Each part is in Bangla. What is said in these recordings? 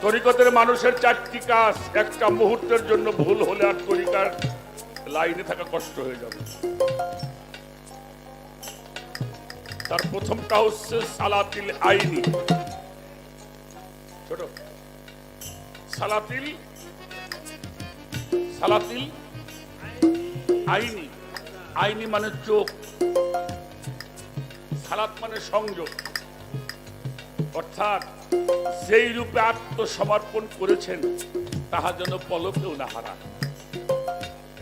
তরিকতের মানুষের চারটি কাজ, একটা মুহূর্তের জন্য ভুল হলে আর তরিকার লাইনে থাকা কষ্ট হয়ে যাবে। তার প্রথমটা হচ্ছে সালাতিল আইনি। ছোট সালাতিল সালাতিল আইনি। আইনি মানে চোখ, সালাত মানে সংযোগ, অর্থাৎ যেই রূপে আত্মসমর্পণ করেছেন তাহা যেন পলকেও না হারান।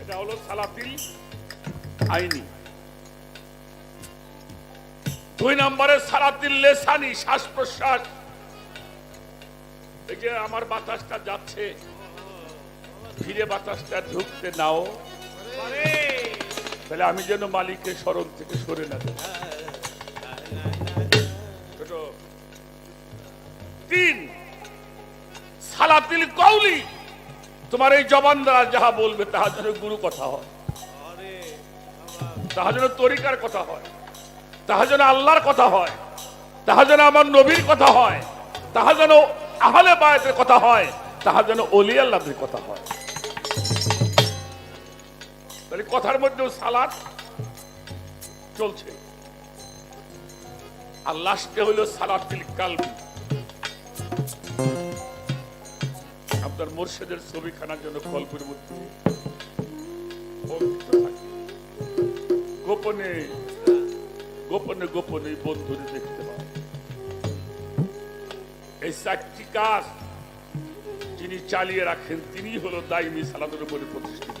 এটা হলো সালাতিল আইনি। 2 নম্বরে সালাতিল লেসানি, শ্বাস প্রশ্বাস। এই যে আমার বাতাসটা যাচ্ছে, ফিরে বাতাসটা ঢুকতে নাও, তাহলে আমি যেন মালিকের স্মরণ থেকে সরে না যাই। 3 সালাতিল কওলি, তোমার এই জবান দ্বারা যাহা বলবে তাহা যেন গুরু কথা হয়, তাহা যেন তরিকার কথা হয়, তাহা যেন আল্লাহর কথা হয়, তাহা যেন আমার নবীর কথা হয়, তাহা যেন আহলে বায়াতের কথা হয়, তাহা যেন ওলি আল্লাহর কথা হয়। তাহলে কথার মধ্যেও সালাত চলছে। আর লাস্টে হইল সালাতিল কালবি। আপনার মুর্শিদের ছবিখানার জন্য কল্পের মধ্যে গোপনে গোপনে গোপনে বন্ধুরে দেখতে হয়। এই 4টি কাজ যিনি চালিয়ে রাখেন তিনি হলো দাইমি সালাতের উপরে প্রতিষ্ঠিত।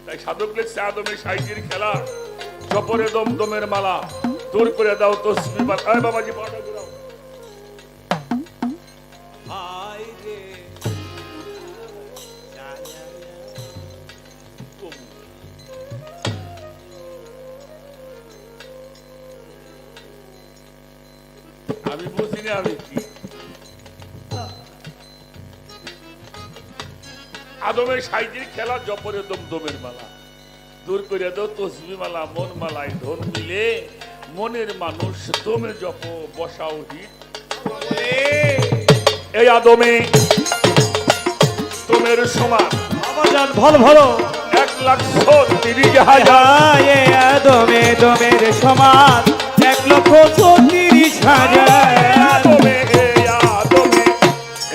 তাই সাধক লেখছে আদমে সাইজির খেলা, জপরে দমদমের মালা, দূর করে দাও তসবিহ মালা। আয় বাবাজি পাটা দাও। আমি বুঝি না আমি কি। আদমের সাইজির খেলা, জপরে দমদমের মালা, দূর করে দাও তসবিহ মালা, মন মালায় ধন মিলে, মনের মানুষ দমে জপ বসাও হিট। এই আদমে তোমের সমান ভালো ভালো 1,30,000। আদমে দমের সমান 1,30,000। আদমে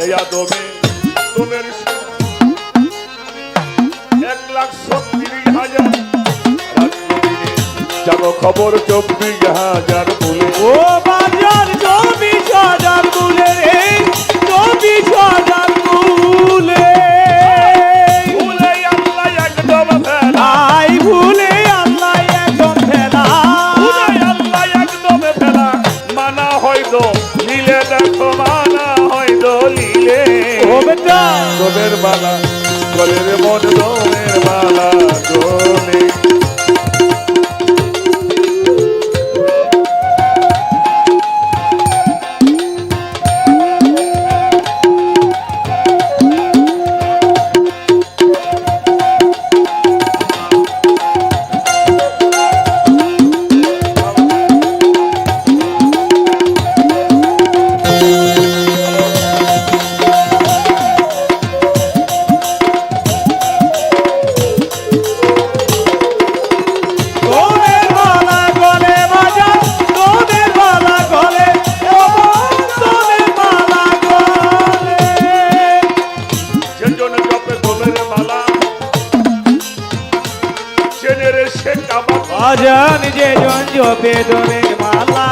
এই আদমে তোমের সমান 1,30,000। জানো খবর 24,000 বলে। ও বাজার 24,000 বলে রে, 24,000 বলে। ভুলে আল্লাহ একদম ফেলা, আই ভুলে আল্লাহ একদম ফেলা, ভুলে আল্লাহ একদম ফেলা। মানা হয়তো লীলে, দেখো মানা হয়তো লীলে। ও বেটা দোমের মালা গলের মন, দোমের মালা গলে। আজান যে জন জপে দমের মালা,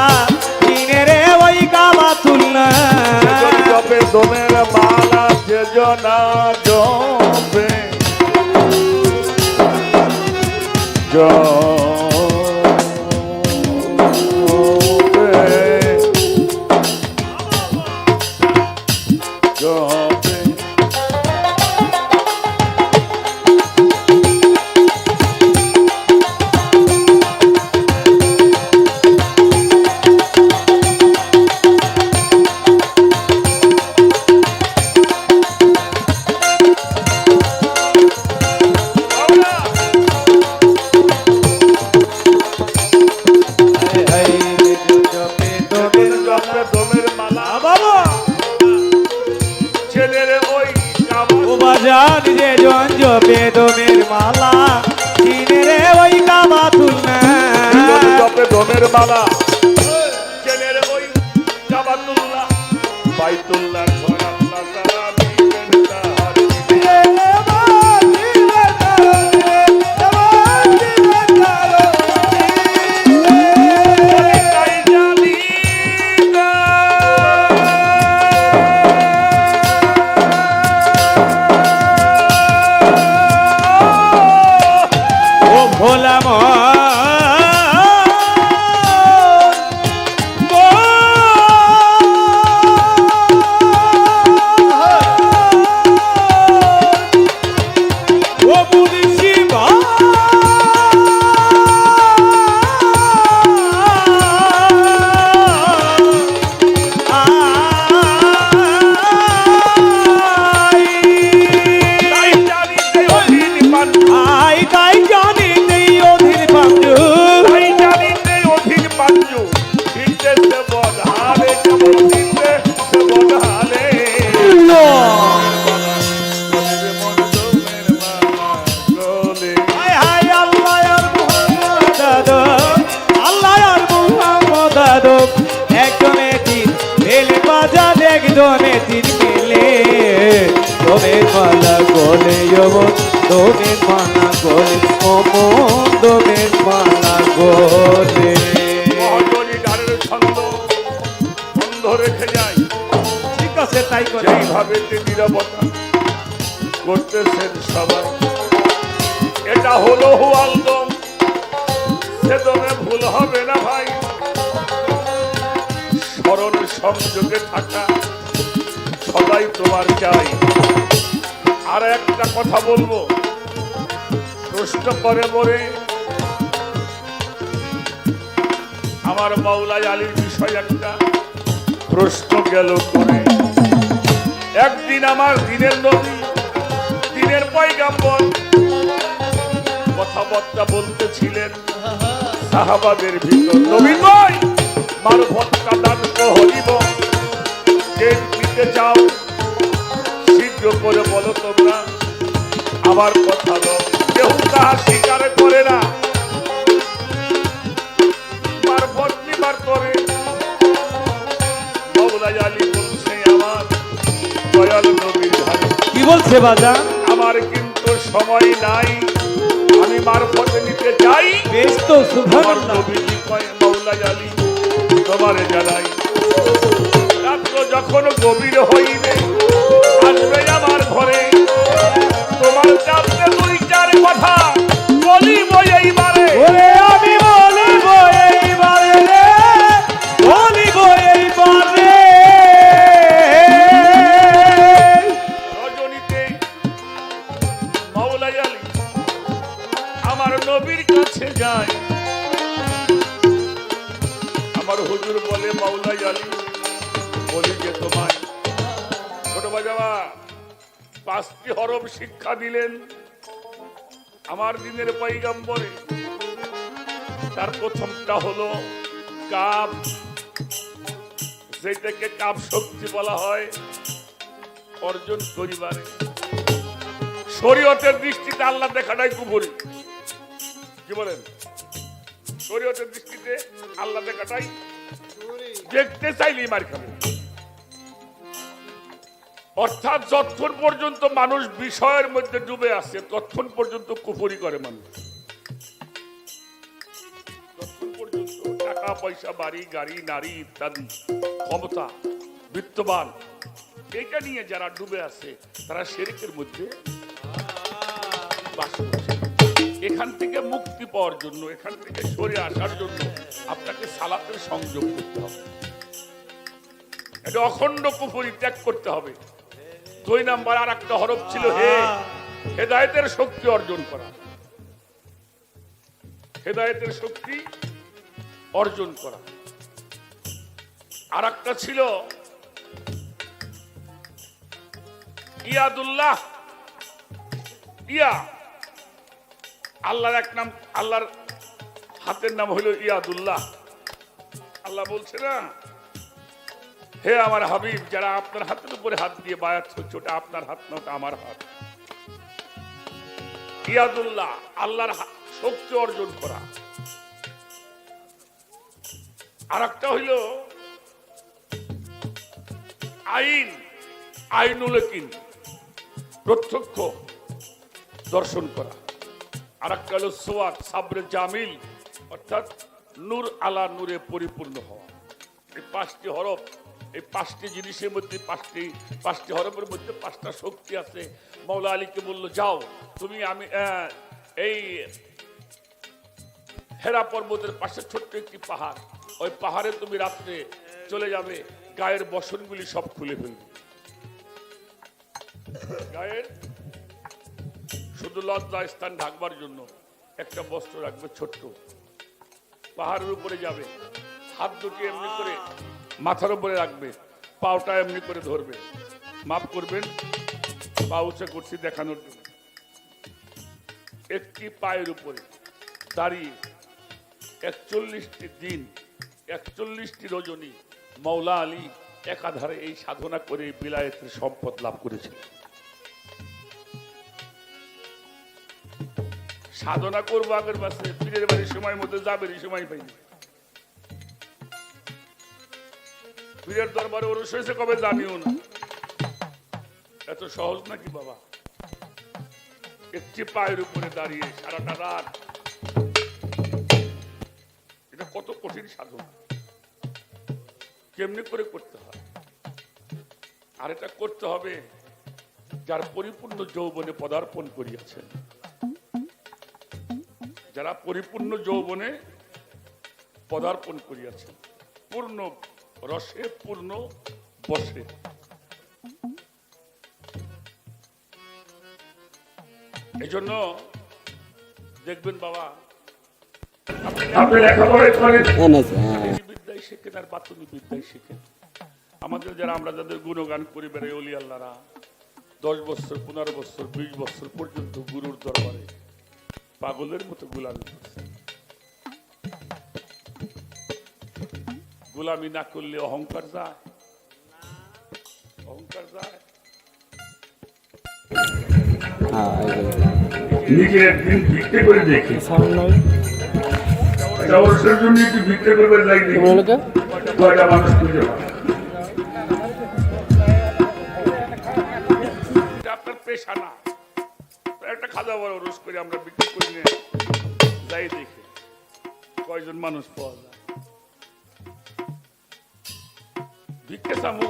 কিনে রে ওই কাবাতুল্লাহ। জপে দমের মালা, যে জনা জপে জপে ছেলের ওই ও বাজান যে জন জপে দমের মালা চিনে রে ওই কাবাতুল্লাহ জপে দমের মালা ছেলের ওই কাবাতুল্লাহ বাইতুল্লাহর ঘর আল্লাহ তাআলা দিবেন তার তাই জানি না ও ভোলা ও বুঝি তাই জানি যে অধীন পাঞ্জু আই তাই জানি নেই অধীর পাঞ্জু তাই জানি যে অধীন পাঞ্জু দিতেছে বধালে কেবল দিতেছে বধালে মন দমের মালা গলে হায় হায় আল্লাহ আর মুহাম্মদ আল্লাহ আর মুহাম্মদ একজনে তিন মেলে বাজা একজনে তিন মেলে দমের মালা গলে দমের মালা গলে দমের মালা গলে মহাজনী গানের ছন্দ বন্ধ রেখে যায় ঠিক আছে তাই করে সেইভাবে যে নিরাপত্তা করতেছেন সবাই এটা হলো হুয়ালদম সে দমে ভুল হবে না ভাই স্মরণ সংযোগে থাকা সদাই তোমার চাই আর একটা কথা বলবো প্রশ্ন করে মরে আমার মাওলাই আলীর বিষয় একটা প্রশ্ন গেল করে একদিন আমার দিনের নবী দিনের পয়গাম্বর কথাবার্তা বলতেছিলেন সাহাবাদের ভিতর নবী কই মারফতটা দান করিব কে দিতে চাও শীঘ্র করে বলো তোমরা আমার কথা দাও কেউ তাহা স্বীকার করে না মারফত নিবার করে মাওলাই আলী বলছে আমার দয়াল নবীর ভাই কি বলছে বাজান আমার কিন্তু সময় নাই আমি মারফতে নিতে যাই বেশ তো আমার সুবহানাল্লাহ নবীজি কয় মাওলাই আলী তোমারে জানাই রাত্র যখন গভীর হইবে আসবে আমার ঘরে তোমার চাপতে দুই চার কথা বলিব এইবারে ওরে আমি বলিব এইবারে রে বলিব এইবারে রজনীতে মাওলাই আলী আমার নবীর কাছে যায় আমার হুজুর বলে মাওলাই আলী বলি যে তোমায় ছোট বাজাবা 5টি হরফ শিক্ষা দিলেন আমার দিনের পয়গম্বরে তার প্রথমটা হলো কাপ যেটাকে কাপ শক্তি বলা হয় অর্জন করিবারে শরীয়তের দৃষ্টিতে আল্লাহ দেখাটাই কুফরি কি বলেন শরীয়তের দৃষ্টিতে আল্লাহ দেখাটাই দেখতে চাইলেই মার খাবে অর্থাৎ যতক্ষণ পর্যন্ত মানুষ বিষয়ের মধ্যে ডুবে আছে ততক্ষণ পর্যন্ত কুফরি করে মানুষ ততক্ষণ পর্যন্ত টাকা পয়সা বাড়ি গাড়ি নারী ইত্যাদি ক্ষমতা বিত্তবান এটা নিয়ে যারা ডুবে আছে তারা শিরকের মধ্যে বাস করছে এখান থেকে মুক্তি পাওয়ার জন্য এখান থেকে সরে আসার জন্য আপনাকে সালাতের সংযোগ করতে হবে এটা অখণ্ড কুফরি ত্যাগ করতে হবে 2 নাম্বার আর একটা হরফ ছিল হে হেদায়েতের শক্তি অর্জন করা হেদায়েতের শক্তি অর্জন করা আর একটা ছিল ইয়াদুল্লাহ ইয়া আল্লাহর এক নাম আল্লাহর হাতের নাম হলো ইয়াদুল্লাহ আল্লাহ বলছে না হে আমার হাবিব, যারা আপনার হাতের উপরে হাত দিয়ে বায়াত হচ্ছে, ওটা আপনার হাত না, ওটা আমার হাত। ইয়াদুল্লাহ, আল্লাহর শক্তি অর্জন করা। আর একটা হইল আইন, আইনুল কিন, প্রত্যক্ষ দর্শন করা। আর একটা হলো সোয়াদ, সাবরে জামিল, অর্থাৎ নূর আলা নূরে পরিপূর্ণ হওয়া। এই 5টি হরফ, এই 5টি জিনিসের মধ্যে, 5টি হরফের মধ্যে 5টা শক্তি আছে। মৌলা আলীকে বললো, যাও তুমি, আমি এই হেরা পর্বতের পাশে ছোট্ট একটি পাহাড়, ওই পাহাড়ে তুমি রাত্রে চলে যাবে, গায়ের বসনগুলি সব খুলে ফেলবে। গায়ের শুধু লজ্জা স্থান ঢাকবার জন্য একটা বস্ত্র রাখবে ছোট্ট। পাহাড়ের উপরে যাবে, হাত দুটি এমনি করে মাথার উপরে রাখবে, পাওটা এমনি করে ধরবে। মাফ করবেন, পা উঁচা করছি দেখানোর জন্য। একটি পায়ের উপরে দাঁড়িয়ে 41টি দিন, 41টি রজনী মৌলা আলী একাধারে এই সাধনা করে বিলায়েতের সম্পদ লাভ করেছিল। সাধনা করবো আগের মাসে, পীরের বাড়ির সময় মতো যাবে, সময় পাইনি। পীরের দরবারে ওরস হয়েছে কবে জানিও না। এত সহজ নাকি বাবা? একটি পায়ের উপরে দাঁড়িয়ে সারাটা রাত, এটা কত কঠিন সাধনা, কেমনি করে করতে হয়। আর এটা করতে হবে যার পরিপূর্ণ যৌবনে পদার্পণ করিয়াছেন, যারা পরিপূর্ণ যৌবনে পদার্পণ করিয়াছেন, পূর্ণ রসে, পূর্ণ বসে। এই জন্য দেখবেন বাবা, আপনি লেখাপড়া করেন, বিদ্যায় শেখেন আর বাতুনি বিদ্যায় শেখেন। আমাদের যারা, আমরা যাদের গুণগান করি বেড়াই, অলি আল্লাহরা 10 বছর, 15 বছর, 20 বছর পর্যন্ত গুরুর দরবারে পাগলের মতো গোলামি করছে। গোলামি না করলে অহংকার যায়, অহংকার যায়। নিজে একদিন ভিক্ষে করে দেখি, অবসরের জন্য একটু ভিক্ষে করবে যাই, কয়টা মানুষ খুঁজে পায়। এটা আপনার পেশা না, একটা খাজা বড় রোজ করে আমরা বিক্রি করি নিয়ে যাই, দেখে কয়জন মানুষ পাওয়া যায়। ভিক্ষে চামু